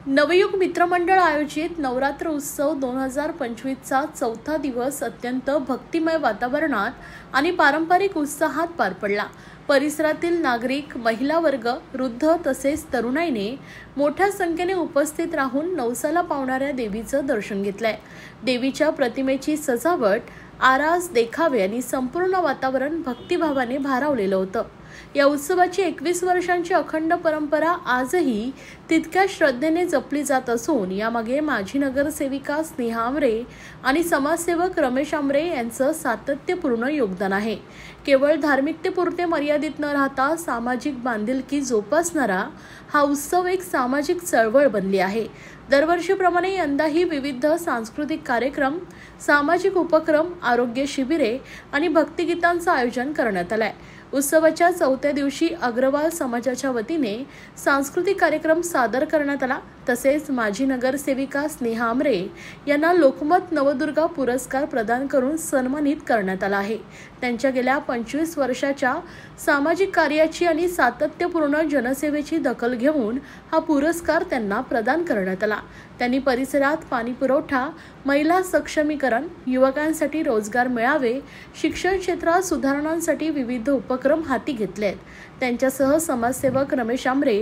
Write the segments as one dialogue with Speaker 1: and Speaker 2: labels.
Speaker 1: नवयुग मित्रमंडळ आयोजित नवरात्र उत्सव 2025चा चौथा दिवस अत्यंत भक्तिमय वातावरणात आणि पारंपरिक उत्साहात पार पडला। परिसरातील नागरिक, महिला वर्ग, वृद्ध तसेच तरुणाईने मोठ्या संख्येने उपस्थित राहून नवसाला पावणाऱ्या देवीचं दर्शन घेतलंय। देवीच्या प्रतिमेची सजावट, आरास, देखावे आणि संपूर्ण वातावरण भक्तिभावाने भारावलेलं होतं। या उत्सवाची 21 वर्षांची अखंड परंपरा आजही तितक्याच श्रद्धेने जपली जात असून यामागे माजी नगरसेविका स्नेहा आमरे आणि समाजसेवक रमेश आमरे यांचं सातत्यपूर्ण योगदान आहे। केवळ धार्मिकतेपुरते मर्यादित न राहता सामाजिक बांधिलकी जोपासणारा हा उत्सव एक सामाजिक चळवळ बनली आहे। दरवर्षीप्रमाणे यंदाही विविध सांस्कृतिक कार्यक्रम, सामाजिक उपक्रम, आरोग्य शिबिरे आणि भक्तिगीतांचं आयोजन करण्यात आलंय। उत्सवाच्या चौथ्या दिवशी अग्रवाल समाजाच्या वतीने सांस्कृतिक कार्यक्रम सादर करण्यात आला। तसेच माजी नगरसेविका स्नेहा आमरे यांना लोकमत नवदुर्गा पुरस्कार प्रदान करून सन्मानित करण्यात आला आहे। त्यांच्या गेल्या 25 वर्षाच्या सामाजिक कार्याची आणि सातत्यपूर्ण जनसेवेची दखल घेऊन हा पुरस्कार त्यांना प्रदान करण्यात आला। त्यांनी परिसरात पाणी पुरवठा, महिला सक्षमीकरण, युवकांसाठी रोजगार मिळावे, शिक्षण क्षेत्रात सुधारणांसाठी विविध उपक्रम हाती घेतलेत। त्यांच्यासह समाजसेवक रमेश आमरे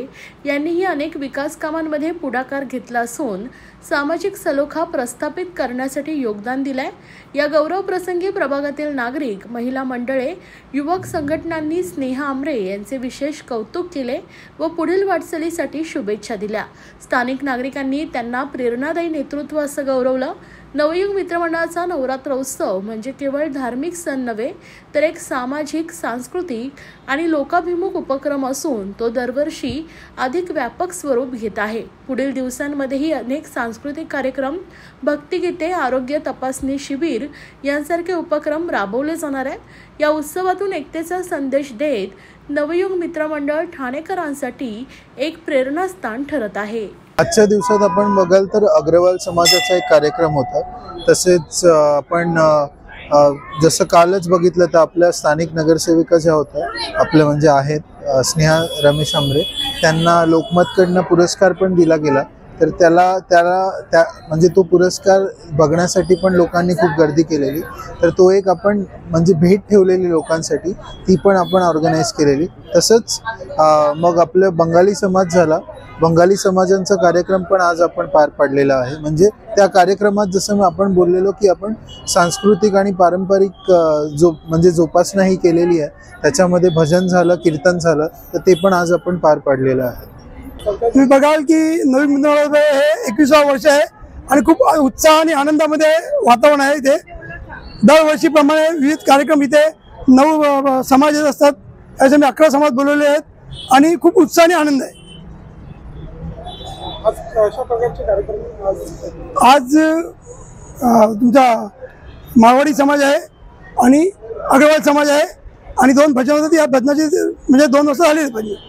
Speaker 1: यांनीही अनेक विकास कामांमध्ये पुढाकार घेतला असून सामाजिक सलोखा प्रस्थापित करण्यासाठी योगदान दिलंय। या गौरव प्रसंगी प्रभागातील नागरिक, महिला मंडळे, युवक संघटनांनी स्नेहा आमरे यांचे विशेष कौतुक केले व पुढील वाटचालीसाठी शुभेच्छा दिल्या। स्थानिक नागरिकांनी त्यांना प्रेरणादायी नेतृत्व असं गौरवलं। नवयुग मित्रमंडळाचा नवरात्र उत्सव म्हणजे केवळ धार्मिक सण नव्हे, तर एक सामाजिक, सांस्कृतिक आणि लोकाभिमुख उपक्रम असून तो दरवर्षी अधिक व्यापक स्वरूप घेत आहे। पुढील दिवसांमध्येही अनेक सांस्कृतिक कार्यक्रम, भक्तिगीते, आरोग्य तपासणी शिबिर यांसारखे उपक्रम राबवले जाणार आहेत। या उत्सवातून एकतेचा संदेश देत नवयुग मित्रमंडळ ठाणेकरांसाठी एक प्रेरणास्थान ठरत आहे।
Speaker 2: आजच्या दिवसात आपण बघाल तर अग्रवाल समाजाचा एक कार्यक्रम होता। तसेच आपण जसं कालच बघितलं तर आपल्या स्थानिक नगरसेविका ज्या होत्या, आपल्या म्हणजे आहेत स्नेहा रमेश आमरे, त्यांना लोकमतकडनं पुरस्कार पण दिला गेला। तर त्याला म्हणजे तो पुरस्कार बघण्यासाठी पण लोकांनी खूप गर्दी केलेली। तर तो एक आपण म्हणजे भेट ठेवलेली लोकांसाठी, ती पण आपण ऑर्गनाईज केलेली। तसंच मग आपलं बंगाली समाज झाला, बंगाली समाजांचा कार्यक्रम पण आज आपण पार पाडलेला आहे। म्हणजे त्या कार्यक्रमात जसं आपण बोललेलो की आपण सांस्कृतिक आणि पारंपरिक जोपासना ही केलेली आहे। त्याच्यामध्ये भजन झालं, कीर्तन झालं, तर ते पण आज आपण पार पाडलेलं आहे।
Speaker 3: तुम्ही बघाल की नवीन मित्रमंडळ हे 21वा वर्ष आहे आणि खूप उत्साह आणि आनंदामध्ये वातावरण आहे। इथे दरवर्षीप्रमाणे विविध कार्यक्रम इथे 9 समाज येत असतात। याचे मी 11 समाज बोलवले आहेत आणि खूप उत्साह आणि आनंद आहे।
Speaker 4: अशा प्रकारचे कार्यक्रम
Speaker 3: आज तुमचा मारवाडी समाज आहे आणि अग्रवाल समाज आहे आणि 2 भजन होते। या भजनाची म्हणजे 2 वर्ष झाली भजन।